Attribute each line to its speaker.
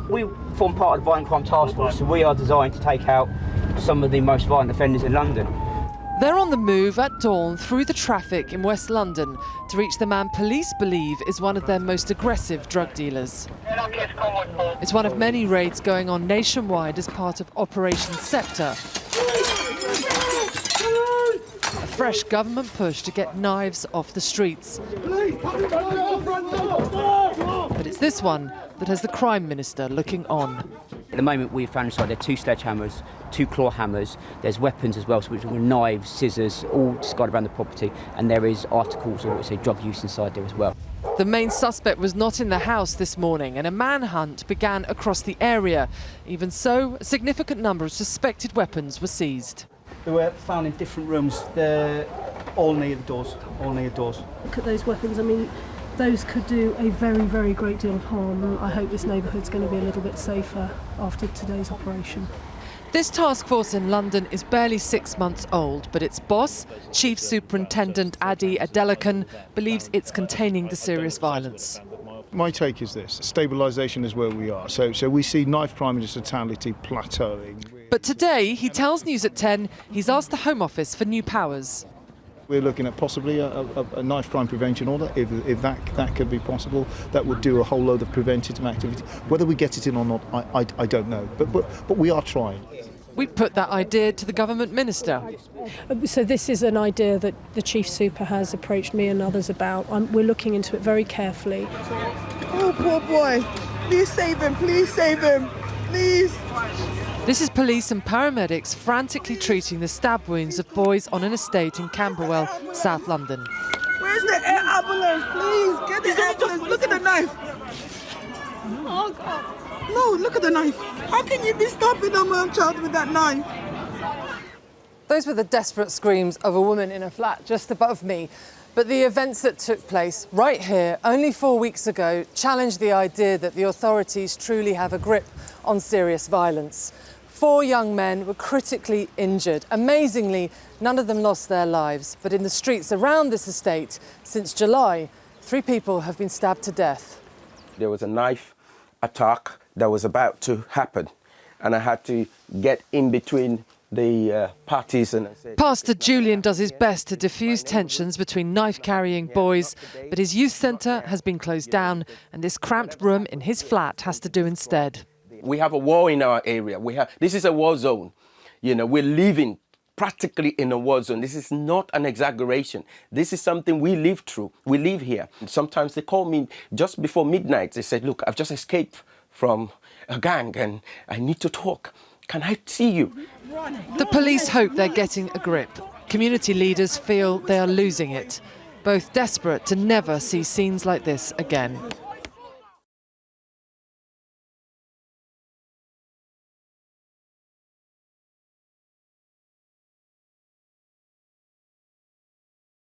Speaker 1: We form part of the Violent Crime Task Force, so we are designed to take out some of the most violent offenders in London.
Speaker 2: They're on the move at dawn through the traffic in West London to reach the man police believe is one of their most aggressive drug dealers. It's one of many raids going on nationwide as part of Operation Sceptre, a fresh government push to get knives off the streets. But it's this one that has the Crime Minister looking on.
Speaker 1: At the moment we've found inside there are 2 sledgehammers, 2 claw hammers, there's weapons as well, so we've got knives, scissors, all discarded around the property, and there is articles or say drug use inside there as well.
Speaker 2: The main suspect was not in the house this morning and a manhunt began across the area. Even so, a significant number of suspected weapons were seized.
Speaker 3: They were found in different rooms, they're all near the doors,
Speaker 4: Look at those weapons, I mean, those could do a very, very great deal of harm. I hope this neighbourhood's going to be a little bit safer after today's operation.
Speaker 2: This task force in London is barely 6 months old, but its boss, Chief Superintendent Ade Adelekan, believes it's containing the serious violence.
Speaker 5: My take is this: stabilisation is where we are. So we see knife crime and totality plateauing.
Speaker 2: But today, he tells News at 10, he's asked the Home Office for new powers.
Speaker 5: We're looking at possibly a knife crime prevention order. If that could be possible, that would do a whole load of preventative activity. Whether we get it in or not, I don't know. But we are trying.
Speaker 2: We put that idea to the government minister.
Speaker 4: So this is an idea that the Chief Super has approached me and others about. We're looking into it very carefully.
Speaker 6: Oh, poor boy. Please save him, please.
Speaker 2: This is police and paramedics frantically treating the stab wounds of boys on an estate in Camberwell, South London.
Speaker 6: Where's the air ambulance? Please, get the ambulance. Look at the knife. Oh, God. No, look at the knife. How can you be stopping a man child with that knife?
Speaker 2: Those were the desperate screams of a woman in a flat just above me. But the events that took place right here only 4 weeks ago challenged the idea that the authorities truly have a grip on serious violence. 4 young men were critically injured. Amazingly, none of them lost their lives. But in the streets around this estate, since July, 3 people have been stabbed to death.
Speaker 7: There was a knife attack that was about to happen, and I had to get in between the parties. And
Speaker 2: Pastor Julian does his best to diffuse tensions between knife-carrying boys, but his youth centre has been closed down, and this cramped room in his flat has to do instead.
Speaker 7: We have a war in our area. This is a war zone. You know, we're living practically in a war zone. This is not an exaggeration. This is something we live through. We live here. Sometimes they call me just before midnight. They said, look, I've just escaped from a gang and I need to talk. Can I see you?
Speaker 2: The police hope they're getting a grip. Community leaders feel they are losing it, both desperate to never see scenes like this again.